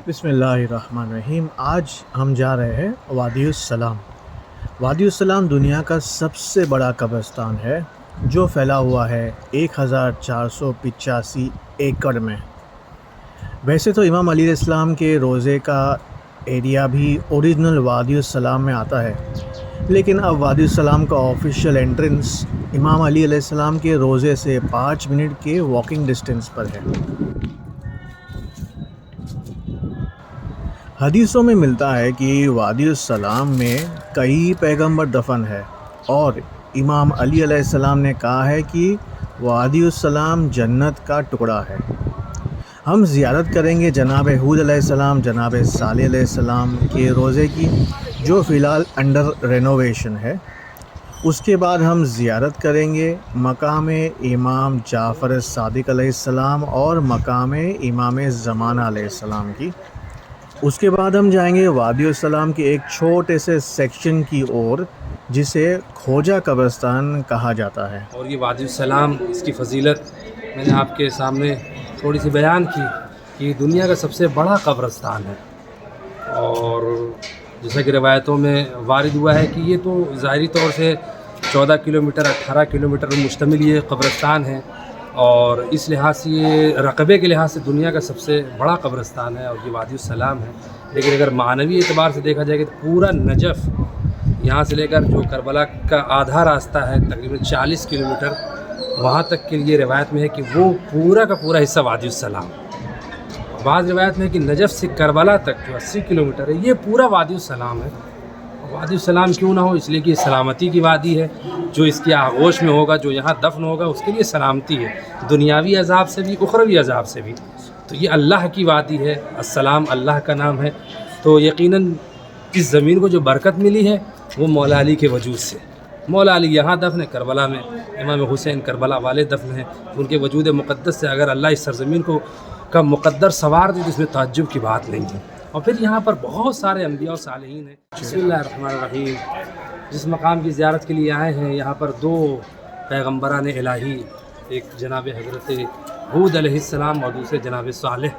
بسم اللہ الرحمن الرحیم۔ آج ہم جا رہے ہیں وادی السلام۔ وادی السلام دنیا کا سب سے بڑا قبرستان ہے جو پھیلا ہوا ہے 1485 ایکڑ میں۔ ویسے تو امام علی علیہ السلام کے روضے کا ایریا بھی اوریجنل وادی السلام میں آتا ہے، لیکن اب وادی السلام کا آفیشیل انٹرنس امام علی علیہ السلام کے روضے سے 5 منٹ کے واکنگ ڈسٹینس پر ہے۔ حدیثوں میں ملتا ہے کہ وادی السلام میں کئی پیغمبر دفن ہے، اور امام علی علیہ السلام نے کہا ہے کہ وادی السلام جنت کا ٹکڑا ہے۔ ہم زیارت کریں گے جناب ہود علیہ السلام، جناب صالح علیہ السلام کے روضے کی، جو فی الحال انڈر رینوویشن ہے۔ اس کے بعد ہم زیارت کریں گے مقام امام جعفر صادق علیہ السلام اور مقام امام زمانہ علیہ السلام کی۔ اس کے بعد ہم جائیں گے وادی السلام کے ایک چھوٹے سے سیکشن کی اور، جسے کھوجا قبرستان کہا جاتا ہے۔ اور یہ وادی السلام، اس کی فضیلت میں نے آپ کے سامنے تھوڑی سی بیان کی کہ یہ دنیا کا سب سے بڑا قبرستان ہے، اور جیسا کہ روایتوں میں وارد ہوا ہے کہ یہ تو ظاہری طور سے 14 کلومیٹر 18 کلومیٹر پر مشتمل یہ قبرستان ہے، اور اس لحاظ سے یہ رقبے کے لحاظ سے دنیا کا سب سے بڑا قبرستان ہے، اور یہ وادی السلام ہے۔ لیکن اگر معنوی اعتبار سے دیکھا جائے کہ پورا نجف، یہاں سے لے کر جو کربلا کا آدھا راستہ ہے تقریباً 40 کلومیٹر، وہاں تک کے لیے روایت میں ہے کہ وہ پورا کا پورا حصہ وادی السلام۔ بعض روایت میں ہے کہ نجف سے کربلا تک جو 80 کلومیٹر ہے یہ پورا وادی السلام ہے۔ وادی السلام کیوں نہ ہو؟ اس لیے کہ یہ سلامتی کی وادی ہے، جو اس کی آغوش میں ہوگا، جو یہاں دفن ہوگا، اس کے لیے سلامتی ہے، دنیاوی عذاب سے بھی اخروی عذاب سے بھی۔ تو یہ اللہ کی وادی ہے، السلام اللہ کا نام ہے، تو یقیناً اس زمین کو جو برکت ملی ہے وہ مولا علی کے وجود سے۔ مولا علی یہاں دفن ہے، کربلا میں امام حسین کربلا والے دفن ہیں، ان کے وجود مقدس سے اگر اللہ اس سرزمین کو کا مقدر سوار دے تو اس میں تعجب کی بات نہیں ہے۔ اور پھر یہاں پر بہت سارے انبیاء و صالحین ہیں۔ بسم اللہ الرحمن الرحیم۔ جس مقام کی زیارت کے لیے آئے ہیں، یہاں پر 2 پیغمبران الہی، ایک جناب حضرت ہود علیہ السلام اور دوسرے جناب صالح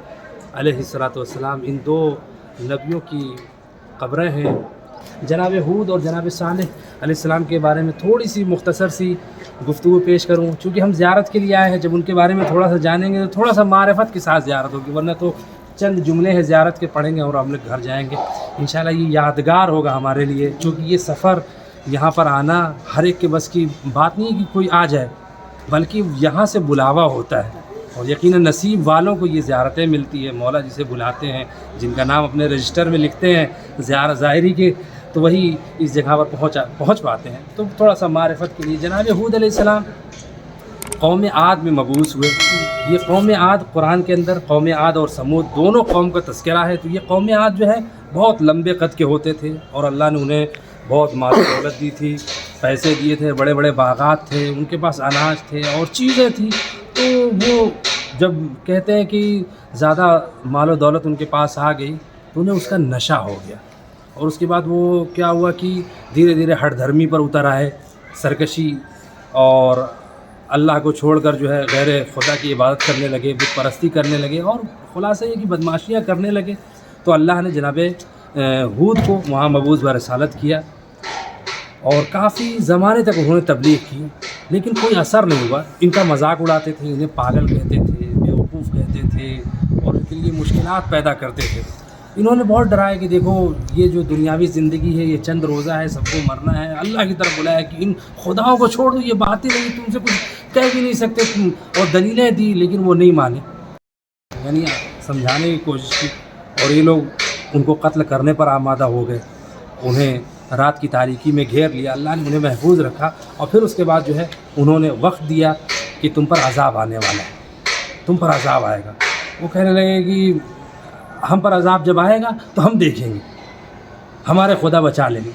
علیہ السلام، ان 2 نبیوں کی قبریں ہیں۔ جناب ہود اور جناب صالح علیہ السلام کے بارے میں تھوڑی سی مختصر سی گفتگو پیش کروں، چونکہ ہم زیارت کے لیے آئے ہیں، جب ان کے بارے میں تھوڑا سا جانیں گے تو تھوڑا سا معرفت کے ساتھ زیارت ہوگی، ورنہ تو چند جملے ہیں زیارت کے پڑھیں گے اور ہم لوگ گھر جائیں گے۔ انشاءاللہ یہ یادگار ہوگا ہمارے لیے، چونکہ یہ سفر، یہاں پر آنا ہر ایک کے بس کی بات نہیں ہے کہ کوئی آ جائے، بلکہ یہاں سے بلاوا ہوتا ہے، اور یقیناً نصیب والوں کو یہ زیارتیں ملتی ہے۔ مولا جسے بلاتے ہیں، جن کا نام اپنے رجسٹر میں لکھتے ہیں زائری کے، تو وہی اس جگہ پر پہنچ پاتے ہیں۔ تو تھوڑا سا معرفت کے لیے، جناب ہود علیہ السلام قوم عاد میں مبعوث ہوئے۔ یہ قوم عاد قرآن کے اندر قوم عاد اور سمود دونوں قوم کا تذکرہ ہے۔ تو یہ قوم عاد جو ہے بہت لمبے قد کے ہوتے تھے، اور اللہ نے انہیں بہت مال و دولت دی تھی، پیسے دیے تھے، بڑے بڑے باغات تھے، ان کے پاس اناج تھے اور چیزیں تھیں۔ تو وہ جب کہتے ہیں کہ زیادہ مال و دولت ان کے پاس آ گئی تو انہیں اس کا نشہ ہو گیا، اور اس کے بعد وہ کیا ہوا کہ دھیرے دھیرے ہٹ دھرمی پر اتر آئے، سرکشی اور اللہ کو چھوڑ کر جو ہے غیر خدا کی عبادت کرنے لگے، بت پرستی کرنے لگے، اور خلاصہ یہ کہ بدماشیاں کرنے لگے۔ تو اللہ نے جناب ہود کو وہاں مبعوث برسالت کیا، اور کافی زمانے تک انہوں نے تبلیغ کی، لیکن کوئی اثر نہیں ہوا۔ ان کا مذاق اڑاتے تھے، انہیں پاگل کہتے تھے، بیوقوف کہتے تھے، اور ان کے لیے مشکلات پیدا کرتے تھے۔ انہوں نے بہت ڈرایا کہ دیکھو یہ جو دنیاوی زندگی ہے یہ چند روزہ ہے، سب کو مرنا ہے، اللہ کی طرف بلایا کہ ان خداؤں کو چھوڑ دو، یہ باتیں نہیں، تم سے کچھ کہہ بھی نہیں سکتے تم، اور دلیلیں دی، لیکن وہ نہیں مانے، یعنی سمجھانے کی کوشش کی، اور یہ لوگ ان کو قتل کرنے پر آمادہ ہو گئے۔ انہیں رات کی تاریکی میں گھیر لیا، اللہ نے انہیں محفوظ رکھا، اور پھر اس کے بعد جو ہے انہوں نے وقت دیا کہ تم پر عذاب آنے والا ہے، تم پر عذاب آئے گا۔ وہ کہنے لگے کہ ہم پر عذاب جب آئے گا تو ہم دیکھیں گے، ہمارے خدا بچا لیں گے۔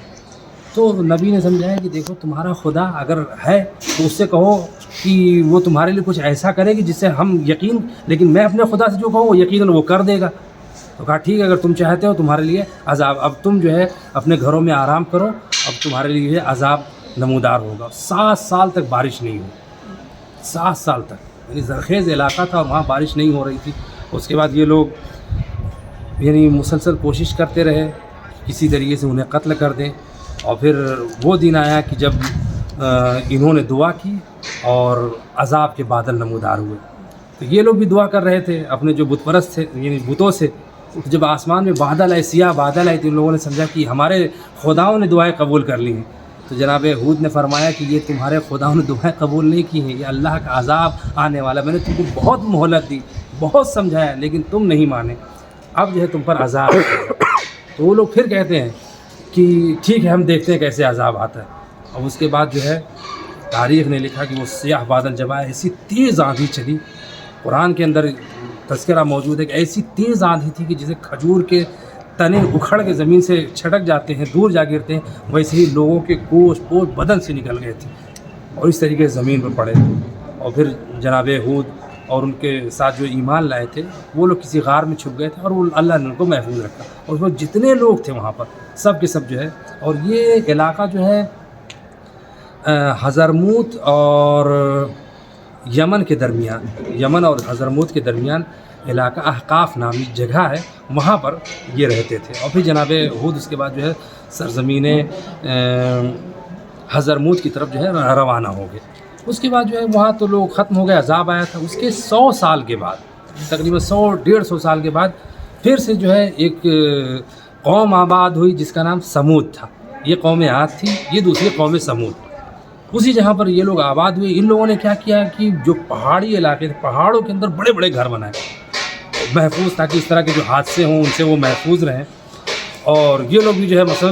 تو نبی نے سمجھایا کہ دیکھو تمہارا خدا اگر ہے تو اس سے کہو کہ وہ تمہارے لیے کچھ ایسا کرے گی جس سے ہم یقین، لیکن میں اپنے خدا سے جو کہوں وہ یقیناً وہ کر دے گا۔ تو کہا ٹھیک ہے، اگر تم چاہتے ہو تمہارے لیے عذاب، اب تم جو ہے اپنے گھروں میں آرام کرو، اب تمہارے لیے عذاب نمودار ہوگا۔ 7 سال تک بارش نہیں ہوئی، 7 سال تک، یعنی زرخیز علاقہ تھا، وہاں بارش نہیں ہو رہی تھی۔ اس کے بعد یہ لوگ یعنی مسلسل کوشش کرتے رہے کسی طریقے سے انہیں قتل کر دیں، اور پھر وہ دن آیا کہ جب انہوں نے دعا کی اور عذاب کے بادل نمودار ہوئے۔ تو یہ لوگ بھی دعا کر رہے تھے اپنے جو بت پرست تھے یعنی بتوں سے، تو جب آسمان میں بادل آئے، سیاہ بادل آئے، تو ان لوگوں نے سمجھا کہ ہمارے خداؤں نے دعائیں قبول کر لی ہیں۔ تو جناب ہود نے فرمایا کہ یہ تمہارے خداؤں نے دعائیں قبول نہیں کی ہیں، یہ اللہ کا عذاب آنے والا، میں نے تم کو بہت مہلت دی، بہت سمجھایا، لیکن تم نہیں مانے، اب جو ہے تم پر عذاب ہے۔ تو وہ لوگ پھر کہتے ہیں کہ ٹھیک ہے ہم دیکھتے ہیں کیسے عذاب آتا ہے۔ اور اس کے بعد جو ہے تاریخ نے لکھا کہ وہ سیاہ بادل جب آئے، ایسی تیز آندھی چلی، قرآن کے اندر تذکرہ موجود ہے کہ ایسی تیز آندھی تھی کہ جیسے کھجور کے تنے اکھڑ کے زمین سے چھٹک جاتے ہیں، دور جا گرتے ہیں، ویسے ہی لوگوں کے گوشت پوشت بدن سے نکل گئے تھے اور اس طریقے سے زمین پر پڑے۔ اور پھر جناب ہود اور ان کے ساتھ جو ایمان لائے تھے وہ لوگ کسی غار میں چھپ گئے تھے، اور وہ اللہ نے ان کو محفوظ رکھا، اور وہ جتنے لوگ تھے وہاں پر سب کے سب جو ہے، اور یہ علاقہ جو ہے حضرموت اور یمن کے درمیان، یمن اور حضرموت کے درمیان علاقہ احقاف نامی جگہ ہے، وہاں پر یہ رہتے تھے۔ اور پھر جناب ہود اس کے بعد جو ہے سرزمین حضرموت کی طرف جو ہے روانہ ہو گئے۔ اس کے بعد جو ہے وہاں تو لوگ ختم ہو گئے، عذاب آیا تھا۔ اس کے 100 سال کے بعد، تقریباً 100-150 سال کے بعد پھر سے جو ہے ایک قوم آباد ہوئی جس کا نام سمود تھا۔ یہ قوم عاد تھی، یہ دوسری قوم سمود۔ اسی جہاں پر یہ لوگ آباد ہوئے، ان لوگوں نے کیا کیا کہ جو پہاڑی علاقے تھے، پہاڑوں کے اندر بڑے بڑے گھر بنائے محفوظ، تاکہ اس طرح کے جو حادثے ہوں ان سے وہ محفوظ رہیں۔ اور یہ لوگ بھی جو ہے مثلا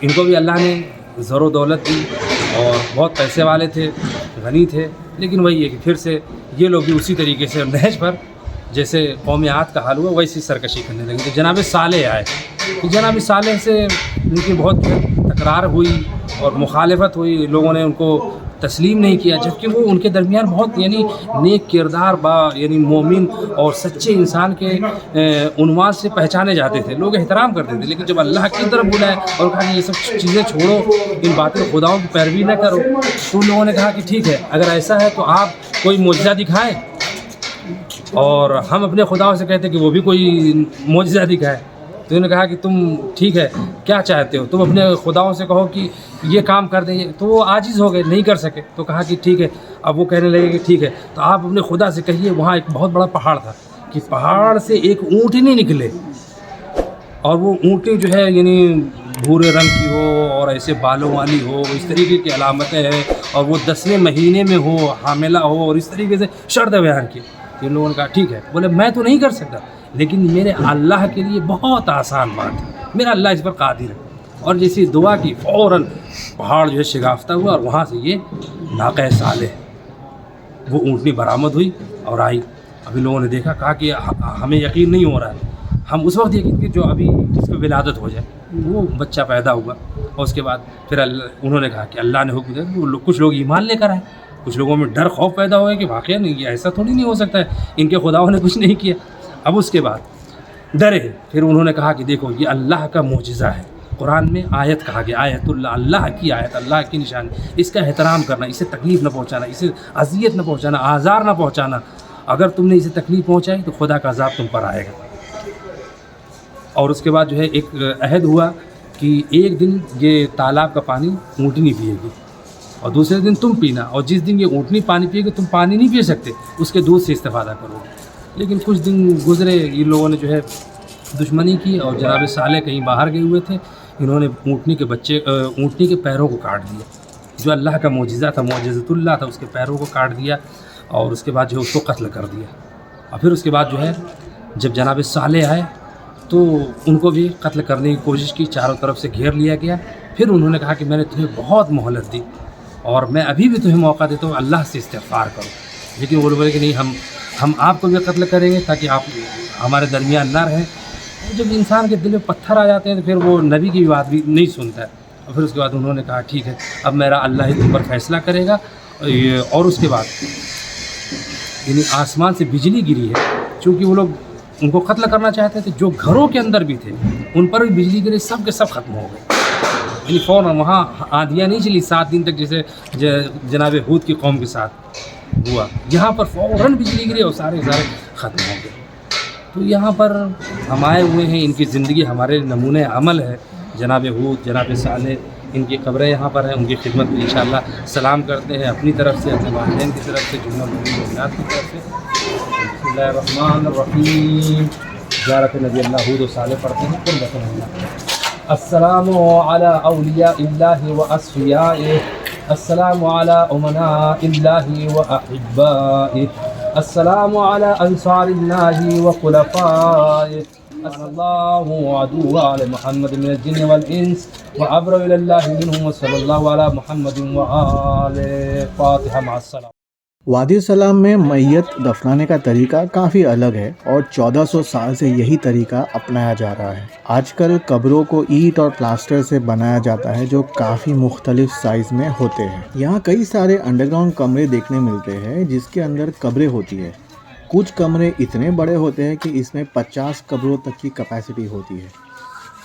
ان کو بھی اللہ نے زر و دولت دی اور بہت پیسے والے تھے، غنی تھے، لیکن وہی ہے کہ پھر سے یہ لوگ بھی اسی طریقے سے نہج پر جیسے قوم عاد کا حال ہوا ویسی سرکشی کرنے لگے۔ تو جناب صالح آئے، تو جناب صالح سے ان کی بہت تکرار ہوئی اور مخالفت ہوئی، لوگوں نے ان کو تسلیم نہیں کیا، جبکہ وہ ان کے درمیان بہت یعنی نیک کردار یعنی مومن اور سچے انسان کے عنوان سے پہچانے جاتے تھے، لوگ احترام کرتے تھے۔ لیکن جب اللہ کی طرف بلائے اور کہا کہ یہ سب چیزیں چھوڑو، ان باطل خداؤں کی پیروی نہ کرو، تو ان لوگوں نے کہا کہ ٹھیک ہے اگر ایسا ہے تو آپ کوئی معجزہ دکھائیں، اور ہم اپنے خداؤں سے کہتے کہ وہ بھی کوئی معجزہ دکھائے۔ تو انہوں نے کہا کہ تم ٹھیک ہے کیا چاہتے ہو، تم اپنے خداؤں سے کہو کہ یہ کام کر دیں، تو وہ عاجز ہو گئے، نہیں کر سکے۔ تو کہا کہ ٹھیک ہے، اب وہ کہنے لگے کہ ٹھیک ہے تو آپ اپنے خدا سے کہیے، وہاں ایک بہت بڑا پہاڑ تھا کہ پہاڑ سے ایک اونٹنی نکلے، اور وہ اونٹنی جو ہے یعنی بھورے رنگ کی ہو اور ایسے بالوں والی ہو، اس طریقے کی علامتیں ہیں، اور وہ 10ویں مہینے میں ہو، حاملہ ہو، اور اس طریقے سے شرط بیان کی۔ ان لوگوں نے کہا ٹھیک ہے، بولے میں تو نہیں کر سکتا، لیکن میرے اللہ کے لیے بہت آسان بات ہے، میرا اللہ اس پر قادر ہے۔ اور جیسی دعا کی فوراً پہاڑ جو ہے شگافتہ ہوا، اور وہاں سے یہ ناقہ صالح وہ اونٹنی برآمد ہوئی اور آئی۔ ابھی لوگوں نے دیکھا، کہا کہ ہمیں یقین نہیں ہو رہا ہے، ہم اس وقت یقین کہ جو ابھی اس پہ ولادت ہو جائے، وہ بچہ پیدا ہوا۔ اور اس کے بعد پھر انہوں نے کہا کہ اللہ نے حکم دیا، کچھ لوگ ایمان لے کر آئے، کچھ لوگوں میں ڈر خوف پیدا ہوا کہ واقعہ نہیں، یہ ایسا تھوڑی نہیں ہو سکتا ہے، ان کے خداؤں نے کچھ نہیں کیا۔ اب اس کے بعد ڈرے، پھر انہوں نے کہا کہ دیکھو یہ اللہ کا معجزہ ہے، قرآن میں آیت کہا گیا، آیت اللہ، اللہ کی آیت، اللہ کی نشانی، اس کا احترام کرنا، اسے تکلیف نہ پہنچانا، اسے اذیت نہ پہنچانا، آزار نہ پہنچانا، اگر تم نے اسے تکلیف پہنچائی تو خدا کا عذاب تم پر آئے گا۔ اور اس کے بعد جو ہے ایک عہد ہوا کہ ایک دن یہ تالاب کا پانی اونٹنی پیے گی، اور دوسرے دن تم پینا، اور جس دن یہ اونٹنی پانی پیے گی تم پانی نہیں پی سکتے، اس کے دودھ سے استفادہ کرو گے۔ لیکن کچھ دن گزرے، ان لوگوں نے جو ہے دشمنی کی، اور جناب صالح کہیں باہر گئے ہوئے تھے، انہوں نے اونٹنی کے پیروں کو کاٹ دیا، جو اللہ کا معجزہ تھا، معجزۃ اللہ تھا، اس کے پیروں کو کاٹ دیا، اور اس کے بعد جو ہے اس کو قتل کر دیا۔ اور پھر اس کے بعد جو ہے جب جناب صالح آئے تو ان کو بھی قتل کرنے کی کوشش کی، چاروں طرف سے گھیر لیا گیا۔ پھر انہوں نے کہا کہ میں نے تمہیں بہت مہلت دی، اور میں ابھی بھی تمہیں موقع دیتا ہوں، اللہ سے استغفار کرو۔ لیکن وہ لوگ بولے کہ نہیں، ہم آپ کو بھی قتل کریں گے تاکہ آپ ہمارے درمیان نہ رہیں۔ جب انسان کے دل میں پتھر آ جاتے ہیں تو پھر وہ نبی کی بات بھی نہیں سنتا ہے۔ اور پھر اس کے بعد انہوں نے کہا ٹھیک ہے، اب میرا اللہ ہی تم پر فیصلہ کرے گا۔ اور اس کے بعد یعنی آسمان سے بجلی گری ہے، چونکہ وہ لوگ ان کو قتل کرنا چاہتے تھے، جو گھروں کے اندر بھی تھے ان پر بھی بجلی گری، سب کے سب ختم ہو گئے۔ یعنی فوراً وہاں آندھیاں نہیں چلی 7 دن تک، جیسے جناب ہود کی قوم کے ساتھ ہوا، یہاں پر فوراً بجلی گری اور سارے ختم ہو گئے۔ تو یہاں پر ہم آئے ہوئے ہیں، ان کی زندگی ہمارے نمونۂ عمل ہے. جناب ہود، جناب صالح، ان کی قبریں یہاں پر ہیں. ان کی خدمت میں انشاءاللہ سلام کرتے ہیں اپنی طرف سے، اپنے والدین کی طرف سے، جملہ مومنات کی طرف سے. بسم اللہ الرحمن الرحیم. زیارت نبی اللہ ہود و صالح پڑھتے ہیں. قربۃ اللہ. السلام علی اولیاء اللہ و اصفیائہ، السلام علی امناء اللہ و احبائہ، السلام علی انصار اللہ و خلفائہ. اللہ عدو علی محمد من الجن والانس وابرأ الی اللہ منہم وصلی اللہ علی محمد وآل. فاتحہ مع السلام. وادی السلام میں میت دفنانے کا طریقہ کافی الگ ہے اور 1400 سال سے یہی طریقہ اپنایا جا رہا ہے. آج کل قبروں کو اینٹ اور پلاسٹر سے بنایا جاتا ہے جو کافی مختلف سائز میں ہوتے ہیں. یہاں کئی سارے انڈر گراؤنڈ کمرے دیکھنے ملتے ہیں جس کے اندر قبریں ہوتی ہے. کچھ کمرے اتنے بڑے ہوتے ہیں کہ اس میں 50 قبروں تک کی کیپیسٹی ہوتی ہے.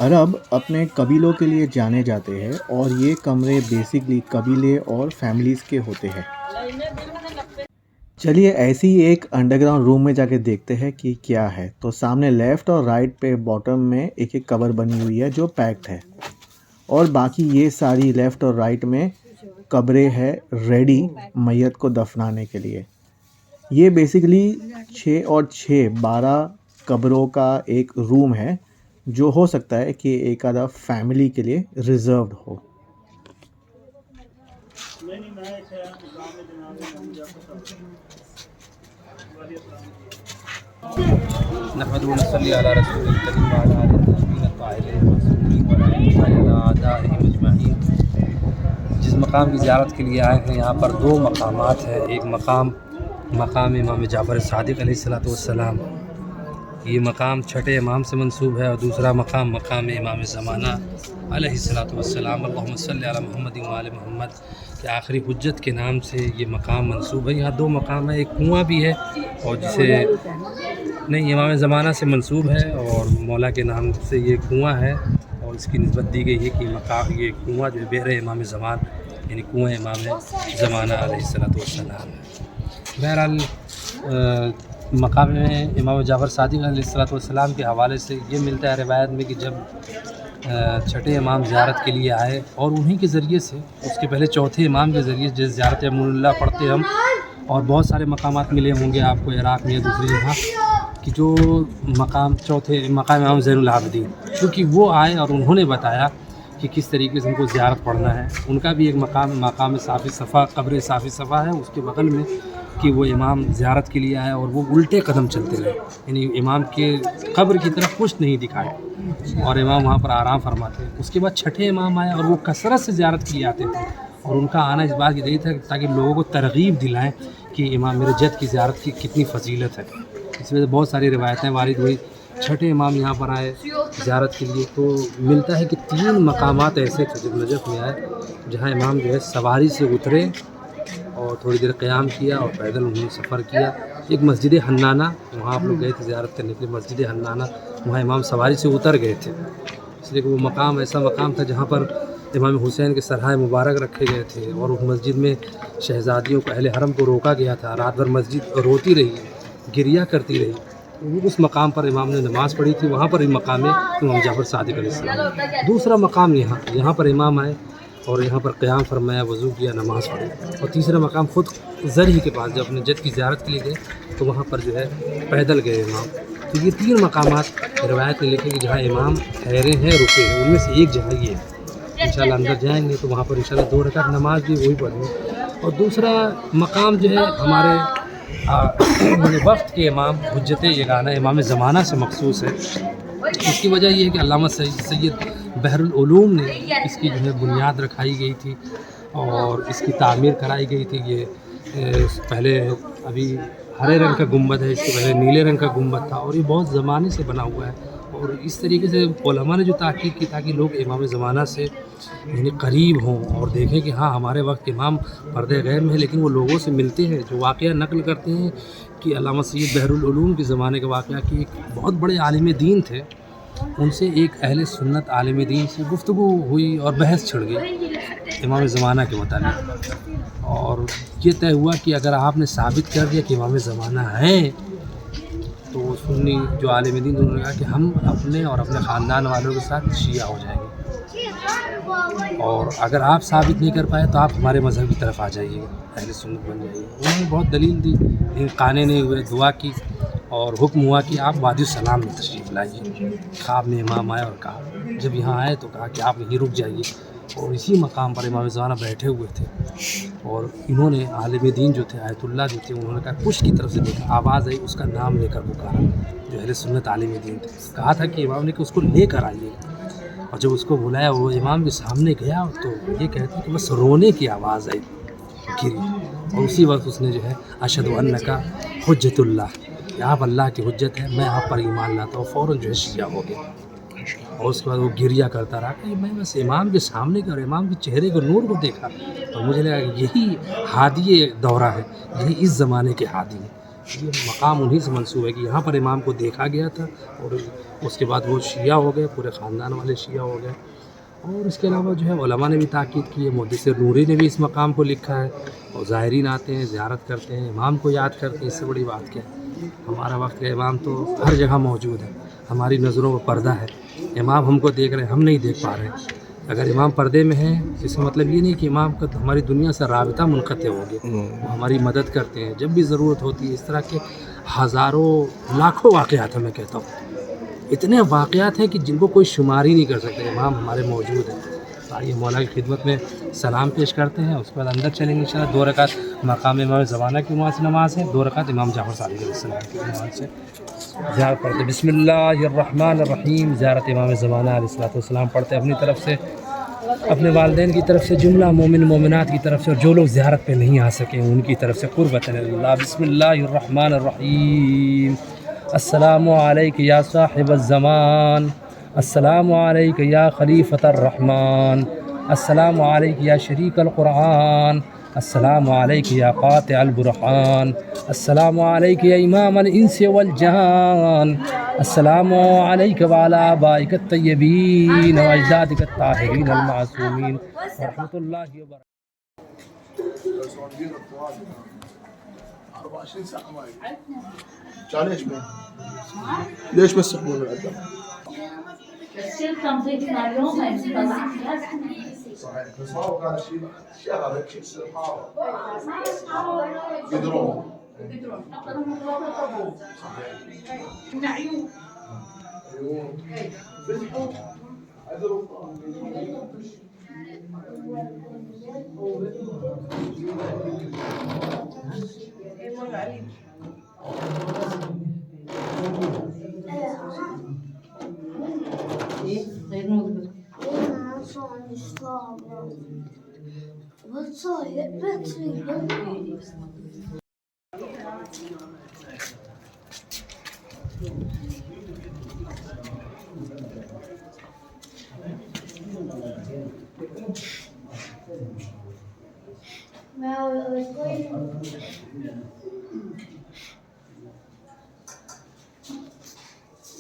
عرب اپنے قبیلوں کے لیے جانے جاتے ہیں اور یہ کمرے بیسکلی قبیلے اور فیملیز کے ہوتے ہیں. چلیے ایسی ایک انڈر گراؤنڈ روم میں جا کے دیکھتے ہیں کہ کیا ہے. تو سامنے لیفٹ اور رائٹ پہ باٹم میں ایک ایک قبر بنی ہوئی ہے جو پیکڈ ہے، اور باقی یہ ساری لیفٹ اور رائٹ میں قبریں ہے ریڈی میت کو دفنانے کے لیے. یہ بیسکلی 6 اور 6 12 قبروں کا ایک روم ہے جو ہو سکتا ہے کہ ایک آدھا فیملی کے لیے ریزروڈ ہو. نحمد و نصلی علی رسول الکریم وعلی آلہ الطاہرین الطاہرین المعصومین وعلی اعدائہم اجمعین. جس مقام کی زیارت کے لیے آئے ہیں یہاں پر 2 مقامات ہیں. ایک مقام امام جعفر صادق علیہ السلام، یہ مقام چھٹے امام سے منسوب ہے، اور دوسرا مقام امام زمانہ علیہ السلام، اللہم صلی علی محمد وعلی محمد، کہ آخری حجت کے نام سے یہ مقام منسوب ہے. یہاں 2 مقام ہیں، ایک کنواں بھی ہے اور جسے نہیں امام زمانہ سے منسوب ہے اور مولا کے نام سے یہ کنواں ہے، اور اس کی نسبت دی گئی ہے کہ یہ کنواں جو بحر امام زمان یعنی کنواں امام زمانہ علیہ السلام ہے. بہرحال مقام امام جعفر صادق علیہ السلام کے حوالے سے یہ ملتا ہے روایت میں کہ جب چھٹے امام زیارت کے لیے آئے، اور انہی کے ذریعے سے، اس کے پہلے چوتھے امام کے ذریعے جس زیارت امون اللہ پڑھتے ہم، اور بہت سارے مقامات ملے ہوں گے آپ کو عراق میں یا دوسری جگہ، کہ جو چوتھے مقام امام زین العابدین، کیونکہ وہ آئے اور انہوں نے بتایا کہ کس طریقے سے ان کو زیارت پڑھنا ہے. ان کا بھی ایک مقام صافی صفا، قبر صافی صفا ہے اس کے بغل میں، کہ وہ امام زیارت کے لیے آئے اور وہ الٹے قدم چلتے رہے، یعنی امام کے قبر کی طرف کچھ نہیں دکھائے اور امام وہاں پر آرام فرماتے. اس کے بعد چھٹے امام آئے اور وہ کثرت سے زیارت کے لیے آتے تھے، اور ان کا آنا اس بات کی تھا تاکہ لوگوں کو ترغیب دلائیں کہ امام میرے جد کی زیارت کی کتنی فضیلت ہے. اس میں سے بہت ساری روایتیں وارد ہوئی. چھٹے امام یہاں پر آئے زیارت کے لیے تو ملتا ہے کہ 3 مقامات ایسے تھے جب نجف میں آئے جہاں امام جو ہے سواری سے اترے اور تھوڑی دیر قیام کیا اور پیدل انہوں نے سفر کیا. ایک مسجد حنانہ، وہاں آپ لوگ گئے تھے زیارت کرنے کے لیے، مسجد حنانہ، وہاں امام سواری سے اتر گئے تھے، اس لیے کہ وہ مقام ایسا مقام تھا جہاں پر امام حسین کے سرحائے مبارک رکھے گئے تھے، اور اس مسجد میں شہزادیوں کو، اہل حرم کو روکا گیا تھا. رات بھر مسجد روتی رہی، گریہ کرتی رہی. اس مقام پر امام نے نماز پڑھی تھی، وہاں پر مقام امام جعفر صادق علیہ السلام. دوسرا مقام یہاں پر امام آئے اور یہاں پر قیام فرمایا، وضو کیا، نماز پڑھی. اور تیسرا مقام خود زرہی کے پاس جب اپنے جد کی زیارت کے لیے گئے تو وہاں پر جو ہے پیدل گئے امام. تو یہ 3 مقامات روایت میں لکھے کہ جہاں امام ٹھہرے ہیں، رکے ہیں، ان میں سے ایک جگہ یہ ہے. انشاءاللہ اندر جائیں گے تو وہاں پر انشاءاللہ 2 رکعت نماز بھی وہی پڑھیں گے. اور دوسرا مقام جو ہے ہمارے وقت کے امام حجت یگانہ امام زمانہ سے مخصوص ہے. اس کی وجہ یہ ہے کہ علامہ سید بحر العلوم نے اس کی جو ہے بنیاد رکھائی گئی تھی اور اس کی تعمیر کرائی گئی تھی. یہ پہلے ابھی ہرے رنگ کا گنبد ہے، اس کے پہلے نیلے رنگ کا گنبد تھا، اور یہ بہت زمانے سے بنا ہوا ہے. اور اس طریقے سے علماء نے جو تحقیق کی تاکہ لوگ امام زمانہ سے یعنی قریب ہوں اور دیکھیں کہ ہاں ہمارے وقت امام پردہ غیب میں ہے، لیکن وہ لوگوں سے ملتے ہیں جو واقعہ نقل کرتے ہیں کہ علامہ سید بحر العلوم کے زمانے کے واقعہ کی ایک بہت بڑے عالم دین تھے، ان سے ایک اہل سنت عالم دین سے گفتگو ہوئی اور بحث چھڑ گئی امام زمانہ کے متعلق، اور یہ طے ہوا کہ اگر آپ نے ثابت کر دیا کہ امام زمانہ ہیں تو سنی جو عالم دین انہوں نے کہا کہ ہم اپنے اور اپنے خاندان والوں کے ساتھ شیعہ ہو جائیں گے، اور اگر آپ ثابت نہیں کر پائے تو آپ ہمارے مذہب کی طرف آ جائیے گا، اہل سنت بن جائیے گا۔ انہوں نے بہت دلیل دی، لیکن قانے نہیں ہوئے، دعا کی اور حکم ہوا کہ آپ وادی السلام میں تشریف لائیے۔ خواب میں امام آئے اور کہا، جب یہاں آئے تو کہا کہ آپ یہیں رک جائیے، اور اسی مقام پر امام زمانہ بیٹھے ہوئے تھے، اور انہوں نے عالم دین جو تھے، آیت اللہ جو تھے، انہوں نے کہا کچھ کی طرف سے دیکھا، آواز آئی، اس کا نام لے کر پکارا، جو اہل سنت عالم دین تھے، کہا تھا کہ امام نے کہ اس کو لے کر آئیے، اور جب اس کو بلایا وہ امام کے سامنے گیا تو یہ کہتے ہیں کہ بس رونے کی آواز آئی، گری، اور اسی وقت اس نے جو ہے اشہد انک حجت اللہ، کہ آپ اللہ کی حجت ہے، میں آپ پر ایمان لاتا ہوں، فوراً جو ہے شیعہ ہو گیا۔ اور اس کے بعد وہ گریہ کرتا رہا کہ میں بس امام کے سامنے کے اور امام کے چہرے کے نور کو دیکھا، اور مجھے لگا کہ یہی ہادی دورہ ہے، یہی اس زمانے کے ہادی ہیں۔ یہ مقام انہی سے منسوب ہے کہ یہاں پر امام کو دیکھا گیا تھا، اور اس کے بعد وہ شیعہ ہو گئے، پورے خاندان والے شیعہ ہو گئے۔ اور اس کے علاوہ جو ہے علماء نے بھی تاکید کی ہے، محدث نوری نے بھی اس مقام کو لکھا ہے، اور زائرین آتے ہیں، زیارت کرتے ہیں، امام کو یاد کرتے ہیں، اس سے بڑی بات کیا ہے۔ ہمارا وقت کا امام تو ہر جگہ موجود ہے، ہماری نظروں پر پردہ ہے، امام ہم کو دیکھ رہے ہیں، ہم نہیں دیکھ پا رہے ہیں۔ اگر امام پردے میں ہیں اس کا مطلب یہ نہیں کہ امام کا ہماری دنیا سے رابطہ منقطع ہو گیا، وہ ہماری مدد کرتے ہیں جب بھی ضرورت ہوتی ہے۔ اس طرح کے ہزاروں لاکھوں واقعات ہیں، میں کہتا ہوں اتنے واقعات ہیں کہ جن کو کوئی شمار ہی نہیں کر سکتے، امام ہمارے موجود ہیں۔ آئیے مولا کی خدمت میں سلام پیش کرتے ہیں، اس کے بعد اندر چلیں گے انشاءاللہ۔ 2 رکعت مقام امام زمانہ کی وہاں سے نماز ہے، 2 رکعت امام جعفر صادق علیہ السلام کی نماز سے زیارت پڑھتے ہیں۔ بسم اللہ الرحمن الرحیم، زیارت امام زمانہ علیہ السلام پڑھتے ہیں اپنی طرف سے، اپنے والدین کی طرف سے، جملہ مومن مومنات کی طرف سے، اور جو لوگ زیارت پہ نہیں آ سکے ان کی طرف سے قربتاً اللہ۔ بسم اللہ الرحمن الرحیم، السلام علیک یا صاحب الزمان، السلام علیک یا خلیفۃ الرحمن، السلام علیک یا شریک القرآن، السلام علیک یا قاطع البرہان، السلام علیک یا امام الانس والجان، السلام علیک وعلی آبائک الطیبین و اجدادک الطاہرین المعصومین ورحمۃ اللہ وبرکاتہ۔ 24 ساعة معي. كان ليش ما؟ ليش ما تسحبون الأذان؟ صحيح، بس ما هو هذا الشيء هذا الشيء يصير حاضر. يدرون. عيون.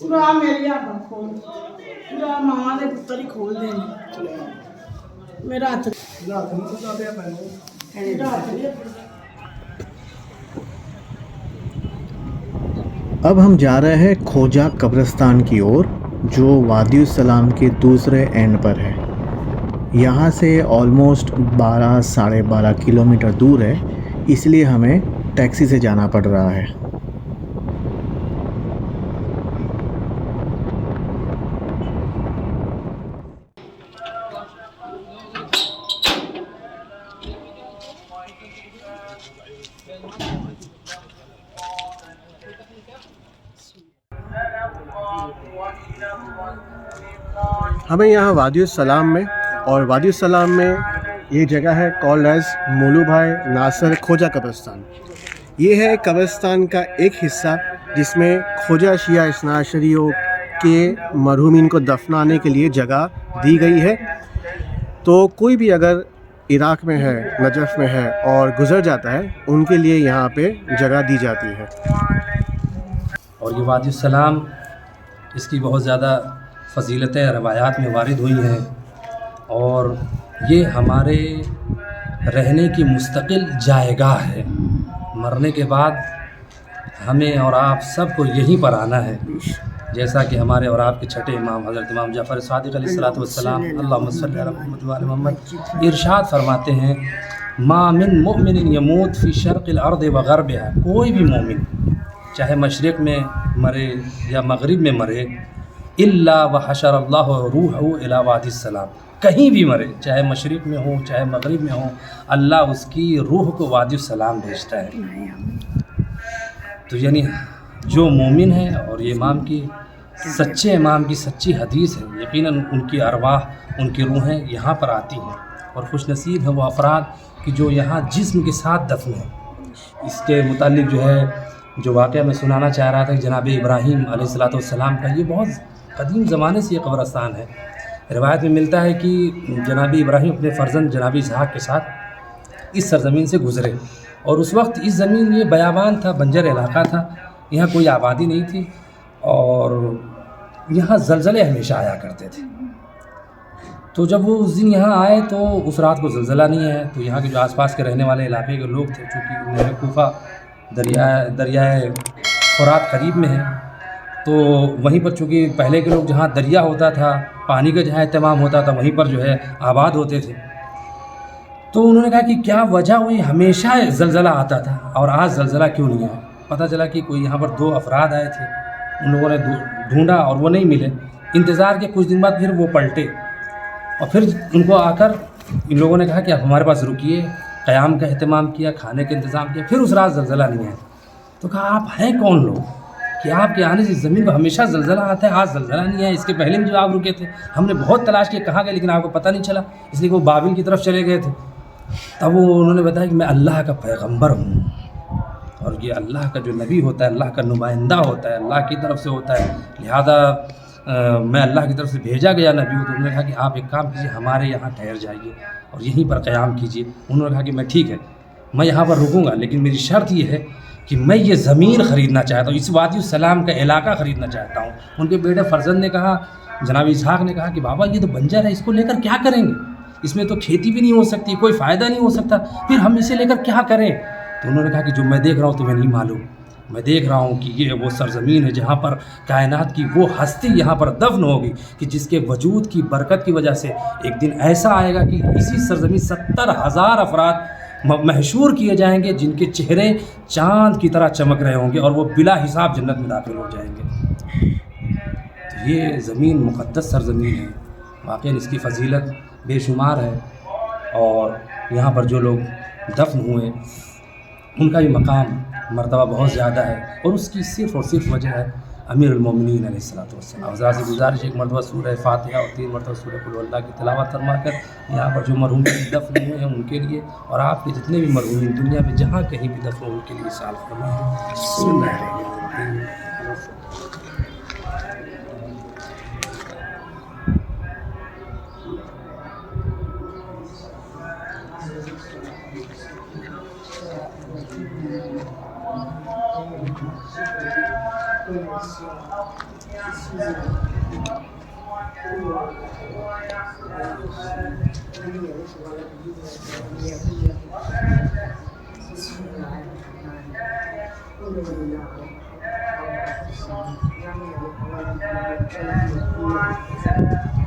پورا میری آبا کھول، پورا ماں دے پتر ہی کھول دینی میرا ہاتھ اب ہم جا رہے ہیں کھوجا قبرستان کی اور، جو وادی السلام کے دوسرے اینڈ پر ہے۔ یہاں سے آلموسٹ 12 – 12.5 کلومیٹر دور ہے، اس لیے ہمیں ٹیکسی سے جانا پڑ رہا ہے۔ ہمیں یہاں وادی السلام میں، اور وادی السلام میں یہ جگہ ہے کالڈ ایز مولو بھائی ناصر کھوجا قبرستان۔ یہ ہے قبرستان کا ایک حصہ جس میں کھوجا شیعہ اثنا عشریوں کے مرحومین کو دفنانے کے لیے جگہ دی گئی ہے۔ تو کوئی بھی اگر عراق میں ہے، نجف میں ہے اور گزر جاتا ہے، ان کے لیے یہاں پہ جگہ دی جاتی ہے۔ اور یہ وادی السلام، اس کی بہت زیادہ فضیلتیں روایات میں وارد ہوئی ہیں، اور یہ ہمارے رہنے کی مستقل جائے گاہ ہے۔ مرنے کے بعد ہمیں اور آپ سب کو یہیں پر آنا ہے، جیسا کہ ہمارے اور آپ کے چھٹے امام حضرت امام جعفر صادق علیہ الصلوۃ والسلام اللہم صلی علی محمد و علی محمد ارشاد فرماتے ہیں، ما من مؤمن یموت فی شرق الارض و غربها، کوئی بھی مومن چاہے مشرق میں مرے یا مغرب میں مرے، الا وحشر اللہ روحہ الی وادی السلام، کہیں بھی مرے چاہے مشرق میں ہو چاہے مغرب میں ہو، اللہ اس کی روح کو وادی السلام بھیجتا ہے۔ تو یعنی جو مومن ہے، اور یہ امام کی سچے امام کی سچی حدیث ہے، یقیناً ان کی ارواح ان کی روحیں یہاں پر آتی ہیں، اور خوش نصیب ہیں وہ افراد کہ جو یہاں جسم کے ساتھ دفن ہیں۔ اس کے متعلق جو ہے جو واقعہ میں سنانا چاہ رہا تھا کہ جناب ابراہیم علیہ الصلوۃ والسلام کا، یہ بہت قدیم زمانے سے یہ قبرستان ہے۔ روایت میں ملتا ہے کہ جناب ابراہیم اپنے فرزند جناب اسحاق کے ساتھ اس سرزمین سے گزرے، اور اس وقت اس زمین یہ بیابان تھا، بنجر علاقہ تھا، یہاں کوئی آبادی نہیں تھی، اور یہاں زلزلے ہمیشہ آیا کرتے تھے۔ تو جب وہ اس دن یہاں آئے تو اس رات کو زلزلہ نہیں ہے، تو یہاں کے جو آس پاس کے رہنے والے علاقے کے لوگ تھے، چونکہ انہوں نے کوفہ دریائے فرات قریب میں ہے، تو وہیں پر چونکہ پہلے کے لوگ جہاں دریا ہوتا تھا، پانی کا جہاں اہتمام ہوتا تھا، وہیں پر جو ہے آباد ہوتے تھے۔ تو انہوں نے کہا کہ کیا وجہ ہوئی، ہمیشہ زلزلہ آتا تھا اور آج زلزلہ کیوں نہیں آیا؟ پتہ چلا کہ کوئی یہاں پر 2 افراد آئے تھے، ان لوگوں نے ڈھونڈا اور وہ نہیں ملے، انتظار کے کچھ دن بعد پھر وہ پلٹے، اور پھر ان کو آ کر ان لوگوں نے کہا کہ آپ ہمارے پاس رکیے، قیام کا اہتمام کیا، کھانے کا انتظام کیا، پھر اس رات زلزلہ نہیں آیا۔ تو کہا آپ ہیں کون لوگ کہ آپ کے آنے سے زمین کو ہمیشہ زلزلہ آتا ہے، آج زلزلہ نہیں آیا؟ اس کے پہلے بھی جو آپ رکے تھے ہم نے بہت تلاش کیا کہاں گئے، لیکن آپ کو پتہ نہیں چلا، اس لیے کہ وہ بابل کی طرف چلے گئے تھے۔ تب وہ انہوں نے بتایا کہ میں اللہ کا پیغمبر ہوں، اور یہ اللہ کا جو نبی ہوتا ہے اللہ کا نمائندہ ہوتا ہے، اللہ کی طرف سے ہوتا ہے، لہذا میں اللہ کی طرف سے بھیجا گیا نبی ہوں۔ تو انہوں نے کہا کہ آپ ایک کام کیجیے، ہمارے یہاں ٹھہر جائیے اور یہیں پر قیام کیجیے۔ انہوں نے کہا کہ میں ٹھیک ہے، میں یہاں پر رکوں گا، لیکن میری شرط یہ ہے کہ میں یہ زمین خریدنا چاہتا ہوں، اس وادی السلام کا علاقہ خریدنا چاہتا ہوں۔ ان کے بیٹے فرزند نے کہا، جناب اسحاق نے کہا کہ بابا یہ تو بنجر ہے، اس کو لے کر کیا کریں گے؟ اس میں تو کھیتی بھی نہیں ہو سکتی، کوئی فائدہ نہیں ہو سکتا، پھر ہم اسے لے کر کیا کریں؟ تو انہوں نے کہا کہ جو میں دیکھ رہا ہوں تمہیں نہیں معلوم، میں دیکھ رہا ہوں کہ یہ وہ سرزمین ہے جہاں پر کائنات کی وہ ہستی یہاں پر دفن ہوگی کہ جس کے وجود کی برکت کی وجہ سے ایک دن ایسا آئے گا کہ اسی سرزمین 70,000 افراد محشور کیے جائیں گے جن کے چہرے چاند کی طرح چمک رہے ہوں گے، اور وہ بلا حساب جنت میں داخل ہو جائیں گے۔ تو یہ زمین مقدس سرزمین ہے، واقعی اس کی فضیلت بے شمار ہے، اور یہاں پر جو لوگ دفن ہوئے ان کا بھی مقام مرتبہ بہت زیادہ ہے، اور اس کی صرف اور صرف وجہ ہے امیر المومنین علیہ الصلوۃ والسلام۔ حضرات سے گزارش، ایک مرتبہ سورہ فاتحہ اور 3 مرتبہ سورہ قل هو اللہ کی تلاوت فرما کر یہاں پر جو مرحومین دفن ہوئے ہیں ان کے لیے، اور آپ کے جتنے بھی مرحومین دنیا میں جہاں کہیں بھی دفن ہو ان کے لیے سال فرمائیں۔ بسم اللہ الرحمن الرحیم۔ Thank you.